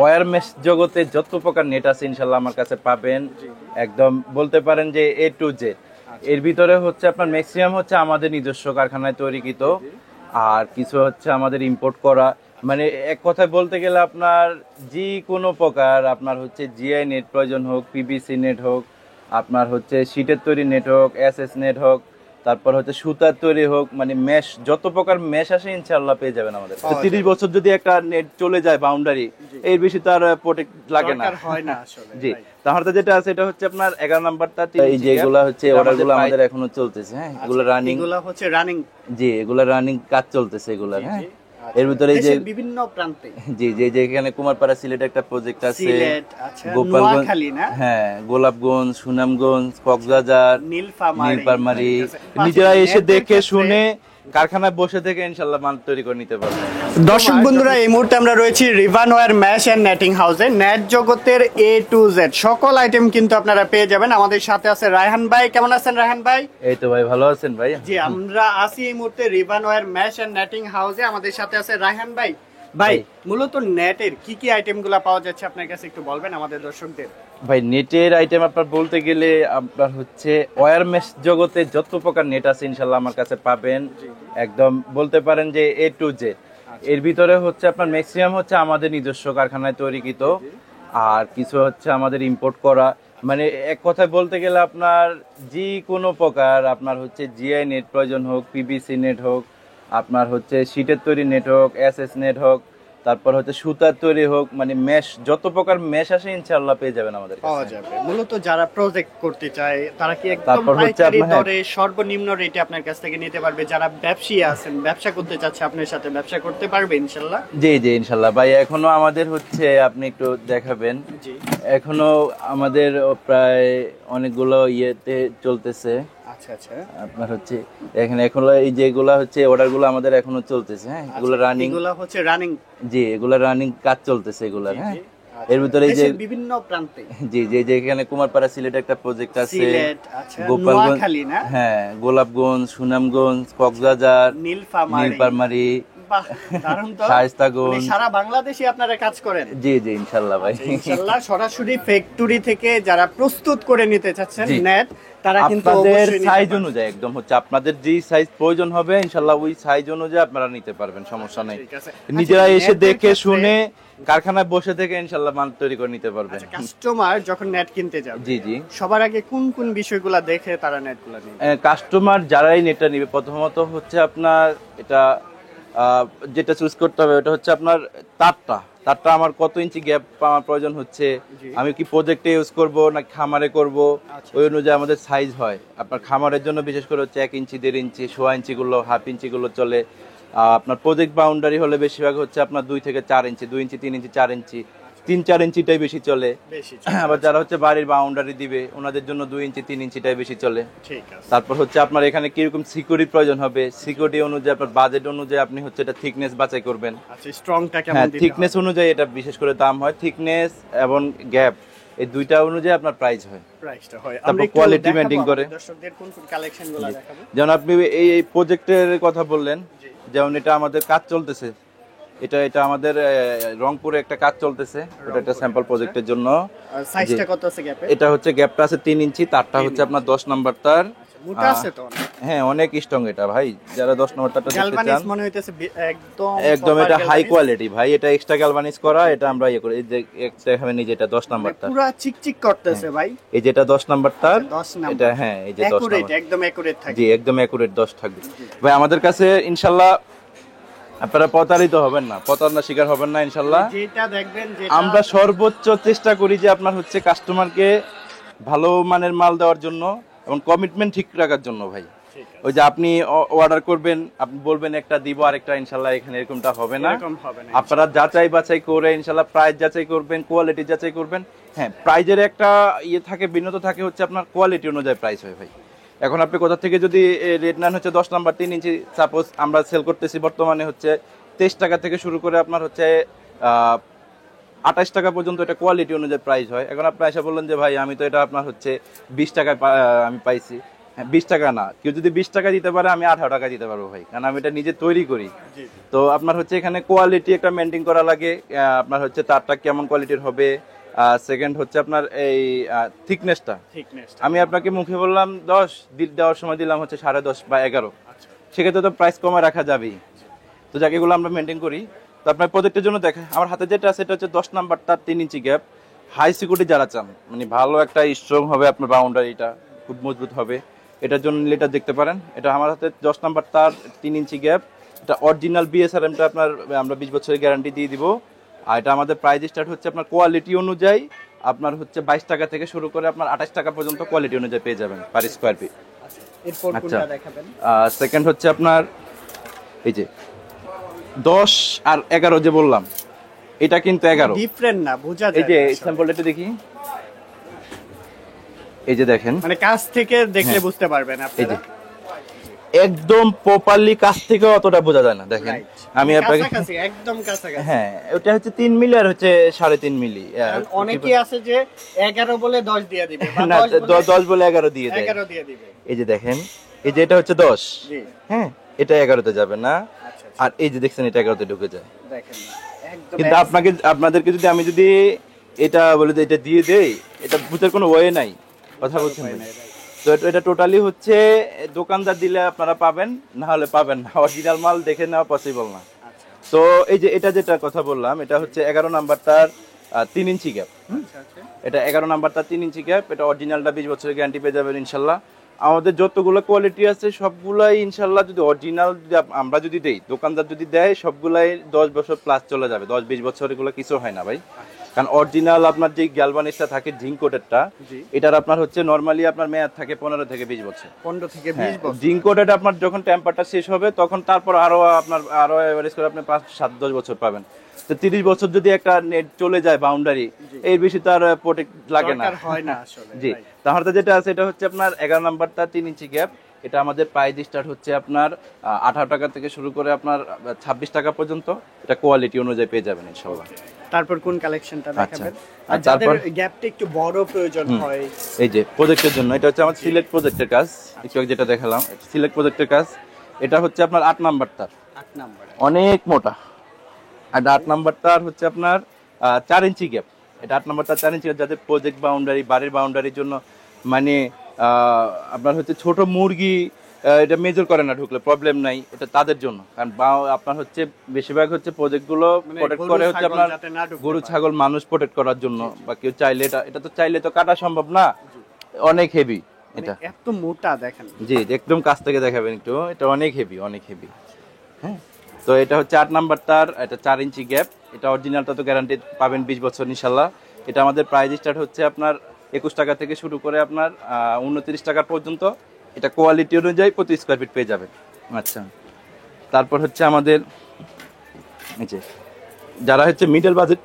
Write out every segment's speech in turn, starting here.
Wire mesh জগতে যত প্রকার নেট আছে ইনশাল্লাহ আমার কাছে পাবেন। একদম বলতে পারেন যে এ টু জেড। এর ভিতরে হচ্ছে আপনার ম্যাক্সিমাম হচ্ছে আমাদের নিজস্ব কারখানায় তৈরিকৃত, আর কিছু হচ্ছে আমাদের ইম্পোর্ট করা। মানে এক কথায় বলতে গেলে আপনার যে কোনো প্রকার আপনার হচ্ছে জিআই নেট প্রয়োজন হোক, পিভিসি নেট হোক, আপনার হচ্ছে শীটের তৈরি নেট হোক, এসএস নেট হোক, তারপর হচ্ছে সুতার তৈরি হোক, মানে মেশ যত প্রকার মেশ আসে ইনশাআল্লাহ পেয়ে যাবেন আমাদের। 30 বছর যদি একটা নেট চলে যায় বাউন্ডারি, এর বেশি তো আর প্রোটেক্ট লাগে না, হয় না আসলে। জি। তাহলে যেটা আছে এটা হচ্ছে আপনার 11 নাম্বারটা। এই যে এগুলা হচ্ছে অর্ডারগুলো আমাদের এখনো চলতেছে, হ্যাঁ এগুলো রানিং, এগুলা হচ্ছে রানিং, জি এগুলা রানিং কাজ চলতেছে এগুলা, হ্যাঁ। এর ভিতরে এই যে দেশের বিভিন্ন প্রান্তে, জি যে এখানে কুমারপাড়া সিলেটে একটা প্রজেক্ট আছে, সিলেট, আচ্ছা গোপালগঞ্জ, নোয়াখালী না, হ্যাঁ গোলাপগঞ্জ, সুনামগঞ্জ, কক্সবাজার, নীলফামারী, নিজেরা এসে দেখে শুনে কারখানায় বসে থেকে ইনশাআল্লাহ মাল তৈরি করে নিতে পারবে। দর্শক বন্ধুরা, এই মুহূর্তে আমরা রয়েছি রিভান ওয়্যার ম্যাশ এন্ড নেটিং হাউসে। নেট জগতের এ টু জেড সকল আইটেম কিন্তু আপনারা পেয়ে যাবেন। আমাদের সাথে আছে রায়হান ভাই। কেমন আছেন রায়হান ভাই? এই তো ভাই, ভালো আছেন ভাই? জি, আমরা আছি এই মুহূর্তে রিভান ওয়্যার ম্যাশ এন্ড নেটিং হাউসে। আমাদের সাথে আছে রায়হান ভাই। ভাই, মূলত নেটের কি কি আইটেমগুলো পাওয়া যাচ্ছে আপনার কাছে একটু বলবেন আমাদের দর্শকদের? ভাই নেটের আইটেম আপনার বলতে গেলে আপনার হচ্ছে ওয়্যার মেশ জগতে যত প্রকার নেট আছে ইনশাআল্লাহ আমার কাছে পাবেন। একদম বলতে পারেন যে এ টু জেড। এর ভিতরে হচ্ছে আপনার ম্যাক্সিমাম হচ্ছে আমাদের নিজস্ব কারখানায় তৈরিকৃত, আর কিছু হচ্ছে আমাদের ইম্পোর্ট করা। মানে এক কথায় বলতে গেলে আপনার যে কোনো প্রকার আপনার হচ্ছে জিআই নেট প্রয়োজন হোক, পিভিসি নেট হোক, আপনার হচ্ছে শীটের তৈরি নেট হোক, এসএস নেট হোক, তারপর হচ্ছে সুতার তৈরি হোক, মানে মেশ যত প্রকার মেশ আসে ইনশাআল্লাহ পেয়ে যাবেন আমাদের কাছে। পাওয়া যাবে। মূলত যারা প্রজেক্ট করতে চায় তারা কি একদম তারপর হচ্ছে পাইকারি আপনার, দরে সর্বনিম্ন রেটে আপনার কাছ থেকে নিতে পারবে? যারা ব্যবসায়ী আছেন, ব্যবসা করতে চাচ্ছে আপনার সাথে, ব্যবসা করতে পারবে ইনশাআল্লাহ? জি জি ইনশাআল্লাহ ভাই। এখনো আমাদের হচ্ছে আপনি একটু দেখাবেন, জি এখনো আমাদের প্রায় অনেকগুলো ইয়েতে চলতেছে। আচ্ছা আচ্ছা, আপনার হচ্ছে এখানে এখনো এই যেগুলা হচ্ছে অর্ডারগুলো আমাদের এখনো চলতেছে, হ্যাঁ এগুলো রানিং, এগুলা হচ্ছে রানিং, জি এগুলো রানিং কাজ চলতেছে এগুলা, হ্যাঁ। এর ভিতরে এই যে দেশের বিভিন্ন প্রান্তে, জি যে এখানে কুমারপাড়া সিলেটে একটা প্রজেক্ট আছে, সিলেট, আচ্ছা গোপালগঞ্জ, নোয়াখালী না, হ্যাঁ গোলাপগঞ্জ, সুনামগঞ্জ, কক্সবাজার, নীলফামারী, বাহ দারুণ তো। শায়েস্তাগঞ্জ, মানে সারা বাংলাদেশে আপনারা কাজ করেন? জি জি ইনশাআল্লাহ ভাই। ইনশাআল্লাহ সরাসরি ফ্যাক্টরি থেকে যারা প্রস্তুত করে নিতে চাচ্ছেন জি। নেট, তারা কিন্তু আপনাদের অবশ্যই সাইজ অনুযায়ী একদম হচ্ছে আপনাদের যে সাইজ প্রয়োজন হবে ইনশাআল্লাহ ওই সাইজ অনুযায়ী আপনারা নিতে পারবেন, সমস্যা নাই। ঠিক আছে। নিজেরা আচ্ছা, এসে নেটের দেখে ক্ষেত্রে শুনে কারখানায় বসে থেকে ইনশাআল্লাহ মাল তৈরি করে নিতে পারবেন। আচ্ছা, কাস্টমার যখন নেট কিনতে যাবে, জি জি, সবার আগে কোন কোন বিষয়গুলো দেখে তারা নেটগুলো নেবে? কাস্টমার যারাই নেটটা নিবে প্রথমত হচ্ছে আপনার এটা যেটা চুজ করতে হবে ওটা হচ্ছে আপনার তারটা আমার কত ইঞ্চি গ্যাপ আমার প্রয়োজন হচ্ছে, আমি কি প্রজেক্টে ইউজ করব না খামারে করব, ওই অনুযায়ী আমাদের সাইজ হয়। আপনার খামারের জন্য বিশেষ করে হচ্ছে 1 ইঞ্চি, 1.5 ইঞ্চি, 1.5 ইঞ্চি গুলো, হাফ ইঞ্চি গুলো চলে। আপনার প্রজেক্ট বাউন্ডারি হলে বেশিরভাগ হচ্ছে আপনার 2 থেকে 4 ইঞ্চি, 2 ইঞ্চি, 3 ইঞ্চি, 4 ইঞ্চি, 3-4 ইঞ্চিটাই বেশি চলে। আবার যারা হচ্ছে বাড়ির বাউন্ডারি দিবে ওনাদের জন্য 2 ইঞ্চি, 3 ইঞ্চিটাই বেশি চলে। ঠিক আছে। তারপর হচ্ছে আপনার এখানে কিরকম সিকিউরিটি প্রয়োজন হবে, সিকিউরিটি অনুযায়ী আপনার বাজেট অনুযায়ী আপনি হচ্ছে এটা থিকনেস বাছাই করবেন। আচ্ছা, স্ট্রংটা কেমন হ্যাঁ দিতে থিকনেস অনুযায়ী এটা বিশেষ করে দাম হয়, থিকনেস এবং গ্যাপ এই দুইটা অনুযায়ী আপনার প্রাইস হয়, প্রাইসটা হয়। তারপর আমরা কোয়ালিটি মেইনটেইন করে। দর্শকদের কোন কোন কালেকশনগুলো দেখাবো? যেমন আপনি এই প্রজেক্টের কথা বললেন, যেমন এটা আমাদের কাজ চলতেছে, এটা আমাদের রংপুরে একটা কাজ চলতেছে, ওটা একটা স্যাম্পল প্রজেক্টের জন্য। সাইজটা কত আছে গ্যাপে? এটা হচ্ছে গ্যাপটা আছে 3 ইঞ্চি, তারটা হচ্ছে আপনার 10 নাম্বার তার। মোটা আছে তো অনেক। হ্যাঁ অনেক স্ট্রং এটা ভাই, যারা 10 নাম্বার তারটা দেখতে গ্যালভানিজ চান মনে হইতেছে একদম এটা হাই কোয়ালিটি ভাই, এটা এক্সট্রা গ্যালভানিজ করা, এটা আমরা ইয়ে করি। এই যে দেখাবেন এই যেটা 10 নাম্বার তার, পুরো চিকচিক করতেছে ভাই। এই যেটা 10 নাম্বার তার, 10 নাম্বার এটা হ্যাঁ এই যে 10 একুরেট, নাম্বার, একদম একুরেট থাকে। জি একদম একুরেট 10 থাকবে ভাই। আমাদের কাছে ইনশাআল্লাহ আপনারা প্রতারিত হবেন না, প্রতারণার শিকার হবেন না ইনশাআল্লাহ। যেটা দেখবেন, যেটা আমরা সর্বোচ্চ চেষ্টা করি যে আপনার হচ্ছে কাস্টমারকে ভালো মানের মাল দেওয়ার জন্য এবং কমিটমেন্ট ঠিক রাখার জন্য ভাই। ওই যে আপনি অর্ডার করবেন, আপনি বলবেন একটা দিব আরেকটা, ইনশাআল্লাহ এখানে এরকমটা হবে না। আপনারা যাচাই বাছাই করে ইনশাআল্লাহ প্রাইস যাচাই করবেন, কোয়ালিটি যাচাই করবেন। হ্যাঁ প্রাইজের একটা ইয়ে থাকে, ভিন্নতা থাকে, হচ্ছে আপনার কোয়ালিটি অনুযায়ী প্রাইস হয় ভাই। এখন আপনি কোথা থেকে যদি রেট নেন হচ্ছে 10 নাম্বার 3 ইঞ্চি, সাপোজ আমরা সেল করতেছি বর্তমানে হচ্ছে 23 টাকা থেকে শুরু করে আপনার হচ্ছে 28 টাকা পর্যন্ত, এটা কোয়ালিটি অনুযায়ী প্রাইস হয়। এখন আপনি এসে বললেন যে ভাই আমি তো এটা আপনার হচ্ছে 20 টাকায় আমি পাইছি, হ্যাঁ, 20 টাকা না, কেউ যদি 20 টাকা দিতে পারে আমি 18 টাকা দিতে পারবো ভাই, কারণ আমি এটা নিজে তৈরি করি। জি তো আপনার হচ্ছে এখানে কোয়ালিটি একটা মেনটেন করা লাগে। আপনার হচ্ছে তারটা কেমন কোয়ালিটির হবে, সেকেন্ড হচ্ছে আপনার এই থিকনেসটা। থিকনেস। আমি আপনাকে মুখে বললাম 10, বিল দেওয়ার সময় দিলাম হচ্ছে 10.5 বা 11, আচ্ছা সেক্ষেত্রে তো প্রাইস কমে রাখা যাবেই। তো যাকে এগুলো আমরা মেনটেন করি। তো আপনার প্রজেক্টের জন্য দেখেন আমার হাতে যেটা আছে এটা হচ্ছে 10 নাম্বার তার 3 ইঞ্চি গ্যাপ। হাই সিকিউরিটি যারা চান, মানে ভালো একটা স্ট্রং হবে আপনার বাউন্ডারিটা, খুব মজবুত হবে, এটার জন্য এটা দেখতে পারেন। এটা আমার হাতে 10 নাম্বার তার 3 ইঞ্চি গ্যাপ। এটা অরিজিনাল বিএসআরএমটা আপনার আমরা 20 বছরের গ্যারান্টি দিয়ে দিব। আর এটা আমাদের প্রাইস স্টার্ট হচ্ছে আপনার কোয়ালিটি অনুযায়ী আপনার হচ্ছে 22 টাকা থেকে শুরু করে আপনার 28 টাকা পর্যন্ত কোয়ালিটি অনুযায়ী পেয়ে যাবেন পার স্কোয়ার ফিট। এরপর আচ্ছা। কোনটা দেখাবেন? সেকেন্ড হচ্ছে আপনার এই যে 10 আর 11 যে বললাম, এটা কিন্তু 11। ডিফারেন্ট না, বোঝা যায় এই যে না আসলে। স্যাম্পলটা একটু দেখি, এই যে দেখেন, মানে কাছ থেকে দেখলে হ্যাঁ। বুঝতে পারবেন এই আপনারা। যে একদম প্রপারলি কাছ থেকে অতটা বোঝা যায় না, দেখেন। Right. আমি আপনাকে কাছাকাছি, একদম কাছাকাছি। হ্যাঁ, ওটা হচ্ছে 3 মিলি আর হচ্ছে 3.5 মিলি। কারণ অনেকেই আছে যে 11 বলে 10 দিয়ে দিবে বা না, 10 10 বলে 11 দিয়ে দেয়। 11 দিয়ে দিবে। এই যে দেখেন, এই যে এটা হচ্ছে 10, জি হ্যাঁ, এটা 11-তে যাবে না। আচ্ছা আর এই যে দেখছেন এটা 11-তে ঢুকে যায়। দেখেন না, একদম কিন্তু আপনাদেরকে যদি আমি যদি এটা বলে যে এটা দিয়ে দেই, এটা বুঝার কোনো ওয়ে নাই, কথা বলছেন না। তো এটা টোটালি হচ্ছে দোকানদার দিলে আপনারা পাবেন, না হলে পাবেন না, অরিজিনাল মাল দেখে নেওয়া পসিবল না। আচ্ছা তো এই যে এটা যেটা কথা বললাম, এটা হচ্ছে 11 নাম্বারটার 3 ইঞ্চি গ্যাপ। আচ্ছা আচ্ছা। এটা 11 নাম্বারটা 3 ইঞ্চি গ্যাপ। এটা অরিজিনালটা 20 বছরের গ্যারান্টি পেয়ে যাবেন ইনশাল্লাহ। আমাদের যতগুলো কোয়ালিটি আছে সবগুলাই ইনশাল্লাহ যদি অরিজিনাল যদি আমরা যদি দেই, দোকানদার যদি দেয়, সবগুলাই 10 বছর প্লাস চলে যাবে। 10-20 বছর এগুলো কিছু হয় না ভাই, কারণ অরিজিনাল আপনার যে গ্যালভানিক্সটা থাকে জিঙ্ক কোটেডটা, জি এটার আপনার হচ্ছে নরমালি আপনার মেয়াদ থাকে 15 থেকে 20 বছর। 15 থেকে হ্যাঁ, 20 বছর। জিঙ্ক কোটেড আপনার যখন টেম্পারটা শেষ হবে তখন তারপর আরো এভারেজ করে আপনি 5-7-10 বছর পাবেন। তো 30 বছর যদি একটা নেট চলে যায় বাউন্ডারি, এর বেশি তার প্রোটেক্ট লাগে না। দরকার হয় না আসলে। জি, right. তাহলে যেটা আছে এটা হচ্ছে আপনার 11 নাম্বারটা 3 ইঞ্চি গ্যাপ। এটা আমাদের প্রাইস স্টার্ট হচ্ছে আপনার 18 টাকা থেকে শুরু করে আপনার 26 টাকা পর্যন্ত। এটা কোয়ালিটি অনুযায়ী পেয়ে যাবেন ইনশাআল্লাহ। তারপর কোন কালেকশনটা দেখাবেন? আর আর যাদের তারপর গ্যাপটা একটু বড় প্রয়োজন হয়, এই যে প্রজেক্টের জন্য, এটা হচ্ছে আমার সিলেক্ট প্রজেক্টের কাজ। একটু আগে যেটা দেখালাম সিলেক্ট প্রজেক্টের কাজ, এটা হচ্ছে আপনার 8 নাম্বার তার, 8 নাম্বার। অনেক মোটা। আর 8 নাম্বার তার হচ্ছে আপনার 4 ইঞ্চি গ্যাপ। এটা 8 নাম্বার তার 4 ইঞ্চি, যাদের প্রজেক্ট বাউন্ডারি, বাড়ির বাউন্ডারির জন্য, মানে আপনার হচ্ছে ছোট মুরগি এটা মেজর করে না, ঢুকলে প্রবলেম নাই, এটা তাদের জন্য। কারণ আপনার হচ্ছে বেশিরভাগ হচ্ছে প্রজেক্টগুলো মানে প্রোটেক্ট গরু, করে হচ্ছে ছাগল আপনার যাতে না ঢুকতে গরু পারে। ছাগল মানুষ প্রোটেক্ট করার জন্য, বা কেউ চাইলে এটা তো চাইলে তো কাটা সম্ভব না, অনেক হেভি মানে এটা। এত মোটা দেখেন। জি, একদম কাছ থেকে দেখাবেন একটু, এটা অনেক হেভি, অনেক হেভি। হ্যাঁ, তো এটা হচ্ছে 8 নাম্বার তার, এটা 4 ইঞ্চি গ্যাপ। এটা অরিজিনালটা তো গ্যারান্টি পাবেন 20 বছর ইনশাল্লাহ। এটা আমাদের প্রাইস স্টার্ট হচ্ছে আপনার 21 টাকা থেকে শুরু করে আপনার 29 টাকা পর্যন্ত। এটা কোয়ালিটি অনুযায়ী প্রতি স্কোয়ার ফিট পেয়ে যাবেন। আচ্ছা, তারপর হচ্ছে আমাদের এই যে যারা হচ্ছে মিডল বাজেট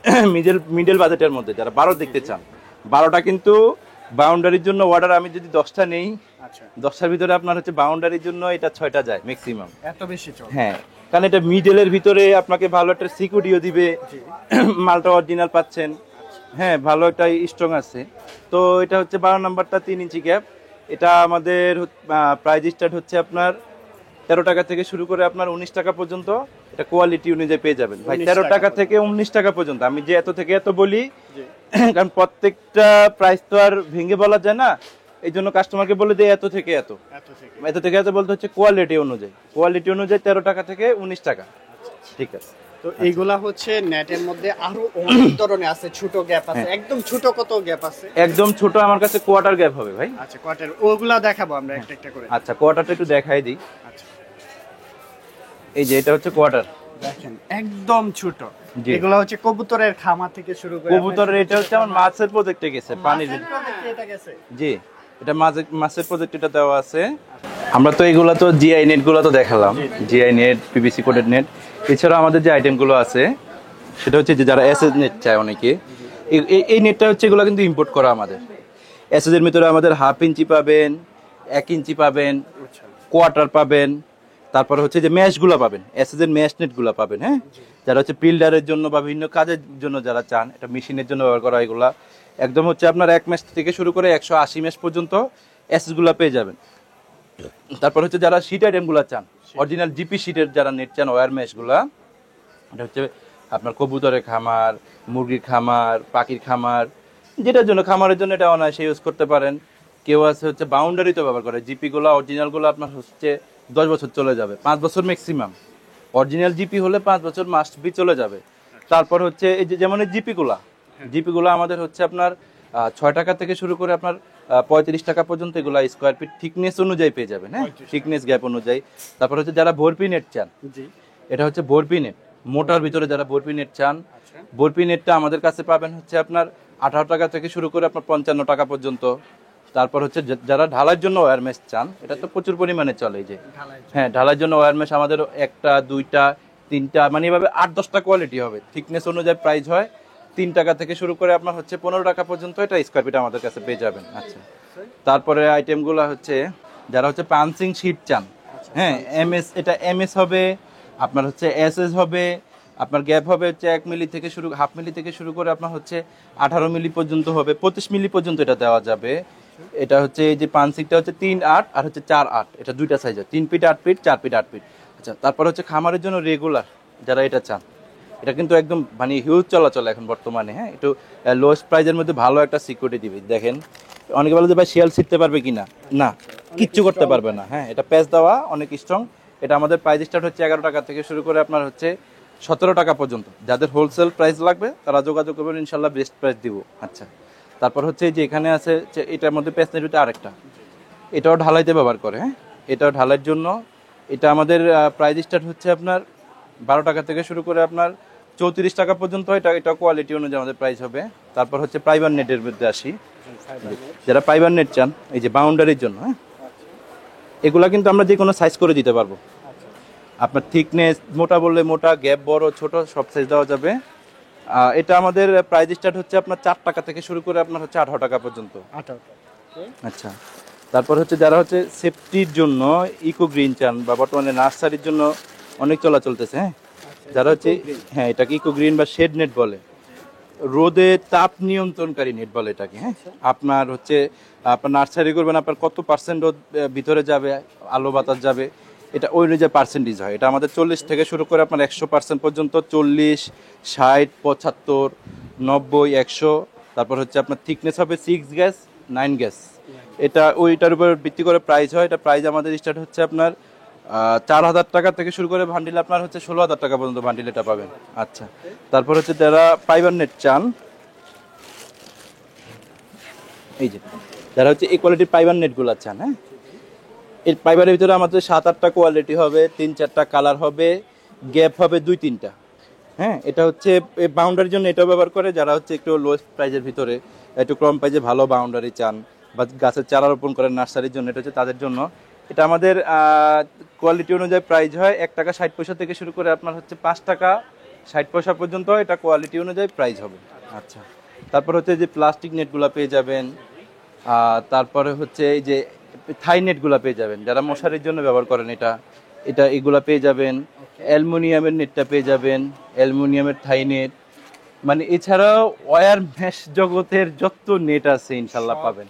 মিডল বাজেটের মধ্যে যারা 12 দেখতে চান, 12টা কিন্তু বাউন্ডারির জন্য অর্ডার আমি যদি 10টা নেই, আচ্ছা 10টার ভিতরে আপনার হচ্ছে বাউন্ডারির জন্য এটা 6টা যায় ম্যাক্সিমাম। এত বেশি চলে। হ্যাঁ, কারণ এটা মিডলের ভিতরে আপনাকে ভালো একটা সিকিউরিটিও দিবে, জি মালটা অরিজিনাল পাচ্ছেন, হ্যাঁ, ভালো একটা স্ট্রং আছে। তো এটা হচ্ছে 12 নাম্বারটা 3 ইঞ্চি গ্যাপ। এটা আমাদের প্রাইস স্টার্ট হচ্ছে আপনার 13 টাকা থেকে শুরু করে আপনার 19 টাকা পর্যন্ত। এটা কোয়ালিটি অনুযায়ী পেয়ে যাবেন ভাই, 19 13 টাকা টাকা থেকে 19 টাকা পর্যন্ত। আমি যে এত থেকে এত বলি, জি কারণ প্রত্যেকটা প্রাইস তো আর ভেঙে বলা যায় না, এই জন্য কাস্টমারকে বলে দেয় এত থেকে এত। এত থেকে। এত থেকে এত বলতে হচ্ছে কোয়ালিটি অনুযায়ী, কোয়ালিটি অনুযায়ী 13 টাকা থেকে 19 টাকা। ঠিক আছে, তো এইগুলা হচ্ছে নেটের মধ্যে আরো অনেক ধরনের আছে, ছোট গ্যাপ আছে, হ্যাঁ। একদম ছোট কত গ্যাপ আছে? একদম ছোট আমার কাছে কোয়ার্টার গ্যাপ হবে ভাই। আচ্ছা কোয়ার্টার, ওগুলা দেখাবো আমরা একটা একটা করে। আচ্ছা, কোয়ার্টারটা একটু দেখাই দিই। আচ্ছা এই যে এটা হচ্ছে কোয়ার্টার। দেখেন একদম ছোট। জি। এগুলা হচ্ছে কবুতরের খামা থেকে শুরু করে কবুতরের এটা হচ্ছে আমার মাছের প্রজেক্টে গেছে, পানির মাছের project এ এটা গেছে। জি, এটা মাছের প্রজেক্ট এটা দেওয়া আছে। আমরা তো এগুলা তো জিআই নেট গুলো তো দেখালাম, GI net, PVC coated net. এছাড়া আমাদের যে আইটেমগুলো আছে সেটা হচ্ছে যে যারা এসএস নেট চায় অনেকে, এই নেটটা হচ্ছে এগুলো কিন্তু ইম্পোর্ট করা আমাদের। এসএস এর ভিতরে আমাদের 1/2 ইঞ্চি পাবেন, 1 ইঞ্চি পাবেন, আচ্ছা কোয়ার্টার পাবেন, তারপর হচ্ছে যে ম্যাশগুলো পাবেন, এসএস এর ম্যাশ নেটগুলো পাবেন। হ্যাঁ, যারা হচ্ছে বিল্ডারের জন্য বা বিভিন্ন কাজের জন্য যারা চান, এটা মেশিনের জন্য ব্যবহার করা, এগুলা একদম হচ্ছে আপনার 1 ম্যাশ থেকে শুরু করে 180 ম্যাশ পর্যন্ত এসএস গুলা পেয়ে যাবেন। তারপর হচ্ছে যারা শীট আইটেমগুলো চান, অরিজিনাল জিপি শীটের যারা নেট চান, ওয়্যার মেশগুলা, এটা হচ্ছে আপনার কবুতরের খামার, মুরগির খামার, পাখির খামার, যেটার জন্য খামারের জন্য এটা অনায়াসে ইউজ করতে পারেন। কেউ আছে হচ্ছে বাউন্ডারি তো ব্যবহার করে, জিপিগুলো অরিজিনালগুলো আপনার হচ্ছে 10 বছর চলে যাবে, 5 বছর ম্যাক্সিমাম। অরিজিনাল জিপি হলে 5 বছর মাস্ট বি চলে যাবে। তারপর হচ্ছে এই যে যেমন এই জিপিগুলো আমাদের হচ্ছে আপনার 6 টাকা থেকে শুরু করে আপনার 35 টাকা পর্যন্ত এগুলো স্কোয়ার ফিট থিকনেস অনুযায়ী পেয়ে যাবেন, হ্যাঁ, থিকনেস গ্যাপ অনুযায়ী। তারপর হচ্ছে যারা ভরপি নেট চান, এটা হচ্ছে ভরপি নেট, মোটার ভিতরে যারা ভরপি নেট চান, ভরপি নেটটা আমাদের কাছে পাবেন হচ্ছে আপনার 18 টাকা থেকে শুরু করে আপনার 55 টাকা পর্যন্ত। তারপর হচ্ছে যারা ঢালাইয়ের জন্য ওয়্যার মেশ চান, এটা তো প্রচুর পরিমাণে চলে, এই যে হ্যাঁ, ঢালাইয়ের জন্য ওয়্যার মেশ আমাদের 1টা 2টা 3টা মানে এভাবে 8-10টা কোয়ালিটি হবে, থিকনেস অনুযায়ী প্রাইস হয় 3 টাকা থেকে শুরু করে আপনার হচ্ছে 15 টাকা পর্যন্ত এটা স্কোয়ার ফিট আমাদের কাছে পেয়ে যাবেন। আচ্ছা, তারপরে আইটেমগুলো হচ্ছে যারা হচ্ছে পাঞ্চিং শীট চান, হ্যাঁ, এমএস, এটা এমএস হবে আপনার হচ্ছে এসএস হবে, আপনার গ্যাপ হবে হচ্ছে 1 মিলি থেকে শুরু, হাফ মিলি থেকে শুরু করে আপনার হচ্ছে 18 মিলি পর্যন্ত হবে, 25 মিলি পর্যন্ত এটা দেওয়া যাবে। এটা হচ্ছে এই যে পাঞ্চিংটা হচ্ছে 3/8 আর হচ্ছে 4/8, এটা দুইটা সাইজ হয়, 3 ফিট 8 ফিট, 4 ফিট 8 ফিট। আচ্ছা, তারপর হচ্ছে খামারের জন্য রেগুলার যারা এটা চান, এটা কিন্তু একদম মানে হিউজ চলাচল এখন বর্তমানে, হ্যাঁ, একটু লোয়েস্ট প্রাইজের মধ্যে ভালো একটা সিকিউরিটি দিবে। দেখেন অনেকে বলে যে ভাই শিয়াল ছিটতে পারবে কিনা, না, কিচ্ছু করতে পারবে না, হ্যাঁ, এটা প্যাচ দেওয়া অনেক স্ট্রং। এটা আমাদের প্রাইস স্টার্ট হচ্ছে 11 টাকা থেকে শুরু করে আপনার হচ্ছে 17 টাকা পর্যন্ত। যাদের হোলসেল প্রাইস লাগবে তারা যোগাযোগ করবেন, ইনশাল্লাহ বেস্ট প্রাইস দিব। আচ্ছা, তারপর হচ্ছে যে এখানে আছে এটার মধ্যে প্যাচ নেট আরেকটা, এটাও ঢালাইতে ব্যবহার করে, হ্যাঁ, এটাও ঢালাইয়ের জন্য। এটা আমাদের প্রাইস স্টার্ট হচ্ছে আপনার 12 টাকা থেকে শুরু করে আপনার 34 টাকা পর্যন্ত। এটা কোয়ালিটি অনুযায়ী আমাদের প্রাইস হবে। তারপর হচ্ছে ফাইবার নেটের মধ্যে আসি, যারা ফাইবার নেট চান এই যে বাউন্ডারির জন্য, হ্যাঁ, এগুলা কিন্তু আমরা যে কোনো সাইজ করে দিতে পারবো। আপনার থিকনেস মোটা বললে মোটা, গ্যাপ বড় ছোট সব সাইজ দেওয়া যাবে। এটা আমাদের প্রাইস স্টার্ট হচ্ছে আপনার 4 টাকা থেকে শুরু করে আপনার হচ্ছে 18 টাকা পর্যন্ত। আচ্ছা, তারপর হচ্ছে যারা হচ্ছে সেফটির জন্য ইকো গ্রিন চান বা বর্তমানে নার্সারির জন্য অনেক চলা চলতেছে, হ্যাঁ, যারা হচ্ছে, হ্যাঁ, এটাকে ইকো গ্রিন বা শেড নেট বলে, রোদে তাপ নিয়ন্ত্রণকারী নেট বলে এটাকে, হ্যাঁ। আপনার হচ্ছে আপনার নার্সারি করবেন, আপনার কত পার্সেন্ট রোদ ভিতরে যাবে, আলো বাতাস যাবে, এটা ওই অনুযায়ী পার্সেন্টেজ হয়। এটা আমাদের 40 থেকে শুরু করে আপনার 100% পর্যন্ত, 40, 60, 75, 90, 100। তারপর হচ্ছে আপনার থিকনেস হবে 6 গ্যাস 9 গ্যাস, এটা ওইটার উপর ভিত্তি করে প্রাইস হয়। এটা প্রাইস আমাদের স্টার্ট হচ্ছে আপনার 4,000 টাকা থেকে শুরু করে বান্ডিল আপনার হচ্ছে 16,000 টাকা পর্যন্ত বান্ডিল এটা পাবেন। আচ্ছা, তারপর হচ্ছে যারা ফাইবার নেট চান, এই যে যারা হচ্ছে এই কোয়ালিটির ফাইবার নেটগুলো চান, হ্যাঁ, এই ফাইবারের ভিতরে আমাদের 7-8টা কোয়ালিটি হবে, 3-4টা কালার হবে, গ্যাপ হবে 2-3টা, হ্যাঁ। এটা হচ্ছে এই বাউন্ডারির জন্য এটাও ব্যবহার করে যারা হচ্ছে একটু লোয়েস্ট প্রাইজের ভিতরে, একটু কম প্রাইজে ভালো বাউন্ডারি চান বা গাছের চারা রোপণ করেন নার্সারির জন্য, এটা হচ্ছে তাদের জন্য। এটা আমাদের কোয়ালিটি অনুযায়ী প্রাইস হয় 1 টাকা 60 পয়সা থেকে শুরু করে আপনার হচ্ছে 5 টাকা 60 পয়সা পর্যন্ত, এটা কোয়ালিটি অনুযায়ী প্রাইস হবে। আচ্ছা, তারপর হচ্ছে যে প্লাস্টিক নেটগুলো পেয়ে যাবেন, তারপরে হচ্ছে এই যে থাই নেটগুলো পেয়ে যাবেন, যারা মশারির জন্য ব্যবহার করেন এটা এগুলা পেয়ে যাবেন। অ্যালুমিনিয়ামের নেটটা পেয়ে যাবেন, অ্যালুমিনিয়ামের থাই নেট, মানে এছাড়াও ওয়্যার মেশ জগতের যত নেট আছে ইনশাল্লাহ পাবেন।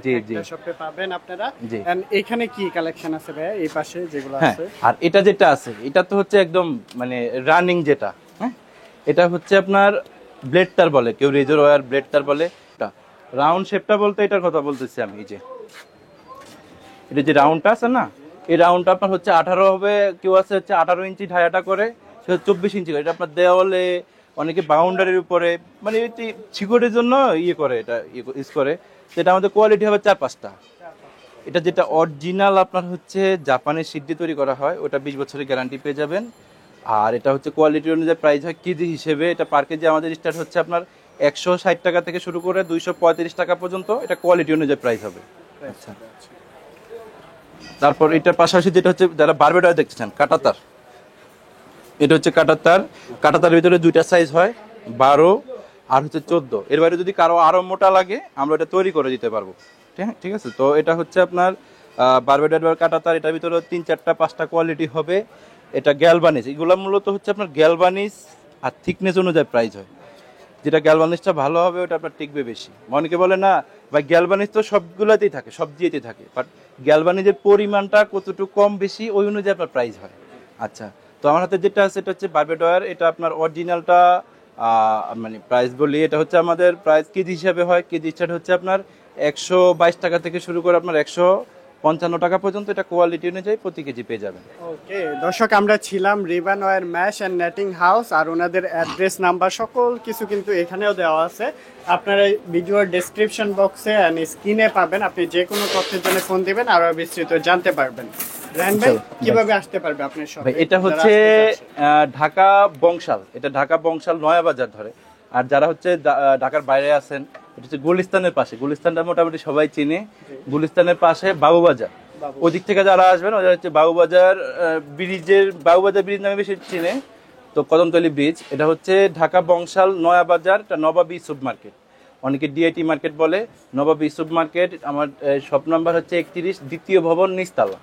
জি জি শপে পাবেন আপনারা। জি, এখানে কি কালেকশন আছে ভাই এই পাশে যেগুলো হ্যাঁ, আছে? আর এটা যেটা আছে এটা তো হচ্ছে একদম মানে রানিং যেটা, হ্যাঁ, এটা হচ্ছে আপনার ব্লেড তার বলে, কেউ রেজর ওয়্যার ব্লেড তার বলে। রাউন্ড শেপটা বলতে এটার কথা বলতেছি আমি, এই যে এটা যে রাউন্ডটা আছে না, এই রাউন্ডটা আপনার হচ্ছে 18 হবে, কেউ আছে হচ্ছে 18 ইঞ্চি ঢায়াটা করে, কেউ 24 ইঞ্চি করে। এটা আপনার দেওয়ালে, অনেকে বাউন্ডারির উপরে, মানে এটি শিকড়ের জন্য ইয়ে করে, এটা ইউজ করে। সেটা আমাদের কোয়ালিটি হবে 4-5টা। এটা যেটা অরিজিনাল আপনার হচ্ছে জাপানের সিদ্ধি তৈরি করা হয়, ওটা 20 বছরের গ্যারান্টি পেয়ে যাবেন। আর এটা হচ্ছে কোয়ালিটি অনুযায়ী প্রাইস হয় কেজি হিসেবে। এটা পার কেজি আমাদের স্টার্ট হচ্ছে আপনার 160 টাকা থেকে শুরু করে 235 টাকা পর্যন্ত, এটা কোয়ালিটি অনুযায়ী প্রাইস হবে। আচ্ছা, তারপর এটার পাশাপাশি যেটা হচ্ছে যারা বারবেডা দেখছেন কাটাতার, এটা হচ্ছে কাটাতার ভিতরে 2টা সাইজ হয়, 12 আর হচ্ছে 14। এর বাইরে যদি কারো আরো মোটা লাগে আমরা এটা তৈরি করে দিতে পারবো, ঠিক আছে। তো এটা হচ্ছে আপনার বারবেডা কাটাতার, এটার ভিতরে 3-4-5টা কোয়ালিটি হবে। এটা গ্যালভানিস, এগুলো মূলত হচ্ছে আপনার গ্যালভানিস আর থিকনেস অনুযায়ী প্রাইস হয়। যেটা গ্যালভানিজটা ভালো হবে ওটা আপনার টিকবে বেশি। অনেকে বলে না ভাই গ্যালভানিজ তো সবগুলোতেই থাকে, সব দিয়েতেই থাকে, বাট গ্যালভানিজের পরিমাণটা কতটুকু কম বেশি ওই অনুযায়ী আপনার প্রাইস হয়। আচ্ছা, তো আমার হাতে যেটা আছে এটা হচ্ছে বারবেট ওয়্যার। এটা আপনার অরিজিনালটা মানে প্রাইস বলি, এটা হচ্ছে আমাদের প্রাইস কেজি হিসাবে হয়। কেজি স্টার্ট হচ্ছে আপনার 122 টাকা থেকে শুরু করে আপনার 155 টাকা পর্যন্ত। এটা কোয়ালিটি অনুযায়ী প্রতি কেজি পেয়ে যাবেন। ওকে দর্শক, আমরা ছিলাম রিভান wire mesh and netting house, আর ওনাদের অ্যাড্রেস নাম্বার সকল কিছু কিন্তু এখানেও দেওয়া আছে। আপনারা ভিডিওর ডেসক্রিপশন বক্সে অ্যান্ড স্ক্রিনে পাবেন। আপনি যে কোনো তথ্যের জন্য ফোন দিবেন, আরো বিস্তৃত জানতে পারবেন। রায়হান ভাই, কিভাবে আসতে পারবে আপনার ভাই শপে? এটা হচ্ছে ঢাকা বংশাল, এটা ঢাকা বংশাল নয়া বাজার ধরে। আর যারা হচ্ছে ঢাকার বাইরে আছেন, এটা হচ্ছে গুলিস্তানের পাশে, গুলিস্তানটা মোটামুটি সবাই চিনে। গুলিস্তানের পাশে বাবুবাজার, ওই দিক থেকে যারা আসবেন ওরা হচ্ছে বাবুবাজার বাবুবাজার ব্রিজ নামে বেশি চিনে। তো কদমতলী ব্রিজ, এটা হচ্ছে ঢাকা বংশাল নয়া বাজার, এটা নবাবী সুপ মার্কেট, অনেকে ডিআইটি মার্কেট বলে। নবাবী সুপ মার্কেট। আমার শপ নাম্বার হচ্ছে 31, দ্বিতীয় ভবন, নিচতলা।